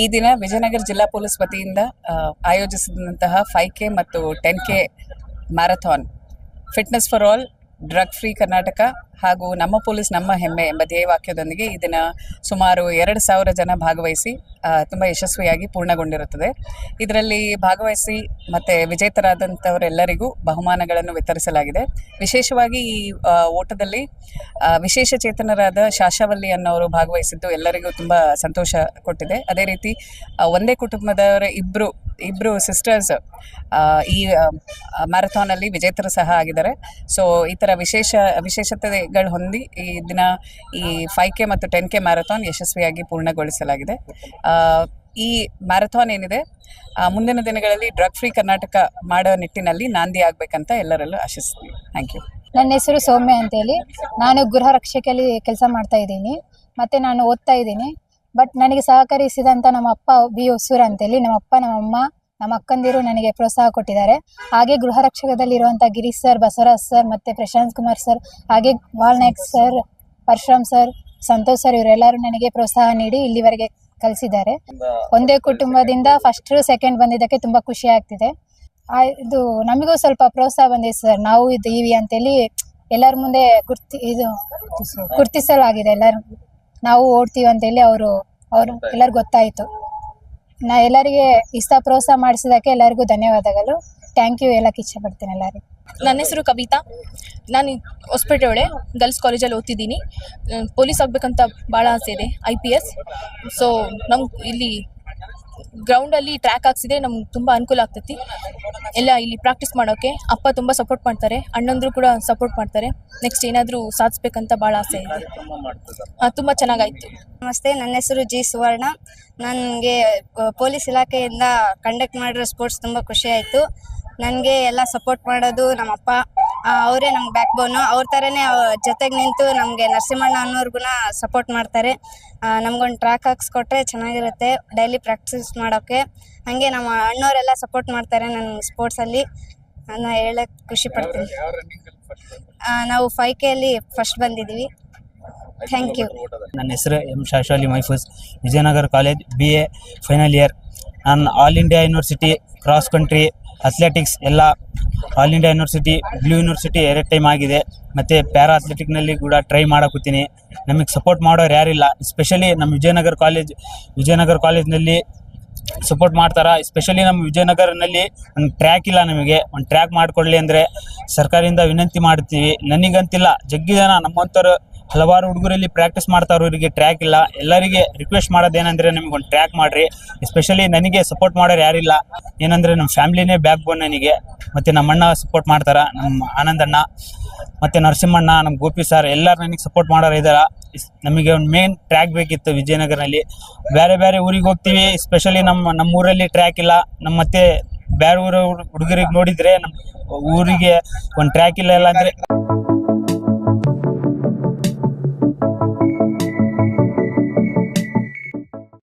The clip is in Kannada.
ಈ ದಿನ ವಿಜಯನಗರ ಜಿಲ್ಲಾ ಪೊಲೀಸ್ ವತಿಯಿಂದ ಆಯೋಜಿಸಿದಂತಹ 5K ಮತ್ತು 10K marathon fitness for all drug free Karnataka ಹಾಗೂ ನಮ್ಮ ಪೊಲೀಸ್ ನಮ್ಮ ಹೆಮ್ಮೆ ಎಂಬ ಧ್ಯೇಯವಾಕ್ಯದೊಂದಿಗೆ ಈ ದಿನ ಸುಮಾರು 2,000 ಜನ ಭಾಗವಹಿಸಿ ತುಂಬ ಯಶಸ್ವಿಯಾಗಿ ಪೂರ್ಣಗೊಂಡಿರುತ್ತದೆ. ಇದರಲ್ಲಿ ಭಾಗವಹಿಸಿ ಮತ್ತು ವಿಜೇತರಾದಂಥವರೆಲ್ಲರಿಗೂ ಬಹುಮಾನಗಳನ್ನು ವಿತರಿಸಲಾಗಿದೆ. ವಿಶೇಷವಾಗಿ ಈ ಓಟದಲ್ಲಿ ವಿಶೇಷ ಚೇತನರಾದ ಶಾಶಾವಲ್ಲಿ ಅನ್ನೋರು ಭಾಗವಹಿಸಿದ್ದು ಎಲ್ಲರಿಗೂ ತುಂಬ ಸಂತೋಷ ಕೊಟ್ಟಿದೆ. ಅದೇ ರೀತಿ ಒಂದೇ ಕುಟುಂಬದವರ ಇಬ್ಬರು ಸಿಸ್ಟರ್ಸ್ ಈ ಮ್ಯಾರಥಾನಲ್ಲಿ ವಿಜೇತರು ಸಹ ಆಗಿದ್ದಾರೆ. ಸೊ ಈ ಥರ ವಿಶೇಷತೆಗಳು ಹೊಂದಿ ಈ ದಿನ ಈ 5K ಮತ್ತು 10K ಮ್ಯಾರಥಾನ್ ಯಶಸ್ವಿಯಾಗಿ ಪೂರ್ಣಗೊಳಿಸಲಾಗಿದೆ. ಈ ಮ್ಯಾರಥಾನ್ ಏನಿದೆ ಮುಂದಿನ ದಿನಗಳಲ್ಲಿ ಡ್ರಗ್ ಫ್ರೀ ಕರ್ನಾಟಕ ಮಾಡೋ ನಿಟ್ಟಿನಲ್ಲಿ ನಾಂದಿ ಆಗಬೇಕಂತ ಎಲ್ಲರಲ್ಲೂ ಆಶಿಸ್ತೀವಿ. Thank you. ನನ್ನ ಹೆಸರು ಸೌಮ್ಯ ಅಂತೇಳಿ. ನಾನು ಗೃಹ ರಕ್ಷಕಲ್ಲಿ ಕೆಲಸ ಮಾಡ್ತಾ ಇದ್ದೀನಿ ಮತ್ತು ನಾನು ಓದ್ತಾ ಇದ್ದೀನಿ. ಬಟ್ ನನಗೆ ಸಹಕರಿಸಿದಂಥ ನಮ್ಮ ಅಪ್ಪ ಬಿ ಹೊಸೂರು ಅಂತೇಳಿ, ನಮ್ಮ ಅಪ್ಪ, ನಮ್ಮ ಅಮ್ಮ, ನಮ್ಮ ಅಕ್ಕಂದಿರು ನನಗೆ ಪ್ರೋತ್ಸಾಹ ಕೊಟ್ಟಿದ್ದಾರೆ. ಹಾಗೆ ಗೃಹ ರಕ್ಷಕದಲ್ಲಿರುವಂಥ ಗಿರೀಶ್ ಸರ್, ಬಸವರಾಜ್ ಸರ್ ಮತ್ತು ಪ್ರಶಾಂತ್ ಕುಮಾರ್ ಸರ್, ಹಾಗೆ Valnayak sir, Parashuram sir, Santosh sir ಇವರೆಲ್ಲರೂ ನನಗೆ ಪ್ರೋತ್ಸಾಹ ನೀಡಿ ಇಲ್ಲಿವರೆಗೆ ಕಲಿಸಿದ್ದಾರೆ. ಒಂದೇ ಕುಟುಂಬದಿಂದ ಫಸ್ಟ್ ಸೆಕೆಂಡ್ ಬಂದಿದ್ದಕ್ಕೆ ತುಂಬ ಖುಷಿ ಆಗ್ತಿದೆ. ಇದು ನಮಗೂ ಸ್ವಲ್ಪ ಪ್ರೋತ್ಸಾಹ ಬಂದಿದೆ ಸರ್. ನಾವು ಇದ್ದೀವಿ ಅಂತೇಳಿ ಎಲ್ಲರ ಮುಂದೆ ಗುರ್ತಿಸಲಾಗಿದೆ. ಎಲ್ಲರೂ ನಾವು ಓಡ್ತೀವಿ ಅಂತೇಳಿ ಅವರು ಎಲ್ಲರಿಗೂ ಗೊತ್ತಾಯಿತು. ಎಲ್ಲರಿಗೆ ಇಷ್ಟ ಪ್ರೋತ್ಸಾಹ ಮಾಡಿಸಿದಕ್ಕೆ ಎಲ್ಲರಿಗೂ ಧನ್ಯವಾದಗಳು. ಥ್ಯಾಂಕ್ ಯು ಹೇಳಕ್ಕೆ ಇಷ್ಟಪಡ್ತೀನಿ ಎಲ್ಲರಿಗೂ. ನನ್ನ ಹೆಸರು ಕವಿತಾ. ನಾನು ಹೊಸಪೇಟೆ ಒಳ್ಳೆ ಗರ್ಲ್ಸ್ ಕಾಲೇಜಲ್ಲಿ ಓದ್ತಿದ್ದೀನಿ. ಪೊಲೀಸ್ ಆಗಬೇಕಂತ ಭಾಳ ಆಸೆ ಇದೆ, IPS. ಸೊ ನಮ್ಗೆ ಇಲ್ಲಿ ಗ್ರೌಂಡಲ್ಲಿ ಟ್ರ್ಯಾಕ್ ಹಾಕ್ಸಿದೆ, ನಮ್ಗೆ ತುಂಬ ಅನುಕೂಲ ಆಗ್ತೈತಿ. ಎಲ್ಲ ಇಲ್ಲಿ ಪ್ರಾಕ್ಟೀಸ್ ಮಾಡೋಕ್ಕೆ ಅಪ್ಪ ತುಂಬ ಸಪೋರ್ಟ್ ಮಾಡ್ತಾರೆ, ಅಣ್ಣಂದರು ಕೂಡ ಸಪೋರ್ಟ್ ಮಾಡ್ತಾರೆ. ನೆಕ್ಸ್ಟ್ ಏನಾದರೂ ಸಾಧಿಸ್ಬೇಕಂತ ಭಾಳ ಆಸೆ ಇದೆ. ತುಂಬ ಚೆನ್ನಾಗಾಯಿತು. ನಮಸ್ತೆ, ನನ್ನ ಹೆಸರು ಜಿ ಸುವರ್ಣ. ನನಗೆ ಪೊಲೀಸ್ ಇಲಾಖೆಯಿಂದ ಕಂಡಕ್ಟ್ ಮಾಡಿರೋ ಸ್ಪೋರ್ಟ್ಸ್ ತುಂಬ ಖುಷಿ ಆಯಿತು. ನನಗೆ ಎಲ್ಲ ಸಪೋರ್ಟ್ ಮಾಡೋದು ನಮ್ಮಪ್ಪ, ಅವರೇ ನಮ್ಗೆ ಬ್ಯಾಕ್ ಬೋನು. ಅವ್ರ ಥರನೇ ಜೊತೆಗೆ ನಿಂತು ನಮಗೆ ನರಸಿಂಹಣ್ಣ ಅನ್ನೋರ್ಗು ಸಪೋರ್ಟ್ ಮಾಡ್ತಾರೆ. ನಮ್ಗೊಂದು ಟ್ರ್ಯಾಕ್ ಹಾಕ್ಸ್ಕೊಟ್ರೆ ಚೆನ್ನಾಗಿರುತ್ತೆ ಡೈಲಿ ಪ್ರಾಕ್ಟೀಸ್ ಮಾಡೋಕ್ಕೆ. ಹಾಗೆ ನಮ್ಮ ಅಣ್ಣವರೆಲ್ಲ ಸಪೋರ್ಟ್ ಮಾಡ್ತಾರೆ ನನ್ನ ಸ್ಪೋರ್ಟ್ಸಲ್ಲಿ. ನಾನು ಹೇಳಕ್ಕೆ ಖುಷಿ ಪಡ್ತೀನಿ. ನಾವು 5Kಯಲ್ಲಿ ಫಸ್ಟ್ ಬಂದಿದ್ದೀವಿ. Thank you. ನನ್ನ ಹೆಸರು ಎಂ ಶಾಶಾಲಿ ಮೈಫೂಸ್, Vijayanagara college BA final year. ನಾನು all India university cross country athletics ಎಲ್ಲ all India university, blue university 2 time ಆಗಿದೆ. ಮತ್ತು ಪ್ಯಾರಾ ಅಥ್ಲೆಟಿಕ್ನಲ್ಲಿ ಕೂಡ ಟ್ರೈ ಮಾಡೋಕತ್ತೀನಿ. ನಮಗೆ ಸಪೋರ್ಟ್ ಮಾಡೋರು ಯಾರಿಲ್ಲ. ಎಸ್ಪೆಷಲಿ ನಮ್ಮ ವಿಜಯನಗರ ಕಾಲೇಜ್ನಲ್ಲಿ ಸಪೋರ್ಟ್ ಮಾಡ್ತಾರೆ. ಎಸ್ಪೆಷಲಿ ನಮ್ಮ ವಿಜಯನಗರನಲ್ಲಿ ಒಂದು ಟ್ರ್ಯಾಕ್ ಇಲ್ಲ. ನಮಗೆ ಒಂದು ಟ್ರ್ಯಾಕ್ ಮಾಡಿಕೊಡ್ಲಿ ಅಂದರೆ ಸರ್ಕಾರದಿಂದ ವಿನಂತಿ ಮಾಡ್ತೀವಿ. ನನಗಂತಿಲ್ಲ, ಜಗ್ಗಿ ಜನ ನಮ್ಮಂಥವ್ರು ಹಲವಾರು ಹುಡುಗರಲ್ಲಿ ಪ್ರಾಕ್ಟೀಸ್ ಮಾಡ್ತಾರೋ, ಇವರಿಗೆ ಟ್ರ್ಯಾಕ್ ಇಲ್ಲ. ಎಲ್ಲರಿಗೆ ರಿಕ್ವೆಸ್ಟ್ ಮಾಡೋದೇನೆಂದರೆ ನಮಗೊಂದು ಟ್ರ್ಯಾಕ್ ಮಾಡಿರಿ. ಎಸ್ಪೆಷಲಿ ನನಗೆ ಸಪೋರ್ಟ್ ಮಾಡೋರು ಯಾರಿಲ್ಲ. ಏನಂದರೆ ನಮ್ಮ ಫ್ಯಾಮ್ಲಿನೇ ಬ್ಯಾಕ್ ಬೋನ್ ನನಗೆ. ಮತ್ತು ನಮ್ಮ ಅಣ್ಣ ಸಪೋರ್ಟ್ ಮಾಡ್ತಾರೆ, ನಮ್ಮ ಆನಂದಣ್ಣ ಮತ್ತು ನರಸಿಂಹಣ್ಣ, ನಮ್ಮ ಗೋಪಿ ಸರ್ ಎಲ್ಲರೂ ನನಗೆ ಸಪೋರ್ಟ್ ಮಾಡೋರು ಇದ್ದಾರೆ. ನಮಗೆ ಒಂದು ಮೇನ್ ಟ್ರ್ಯಾಕ್ ಬೇಕಿತ್ತು ವಿಜಯನಗರನಲ್ಲಿ. ಬೇರೆ ಊರಿಗೆ ಹೋಗ್ತೀವಿ, ಎಸ್ಪೆಷಲಿ ನಮ್ಮ ಊರಲ್ಲಿ ಟ್ರ್ಯಾಕ್ ಇಲ್ಲ. ನಮ್ಮ ಮತ್ತೆ ಬೇರೆ ಊರ ಹುಡುಗರಿಗೆ ನೋಡಿದರೆ ನಮ್ಮ ಊರಿಗೆ ಒಂದು ಟ್ರ್ಯಾಕ್ ಇಲ್ಲ ಅಂದರೆ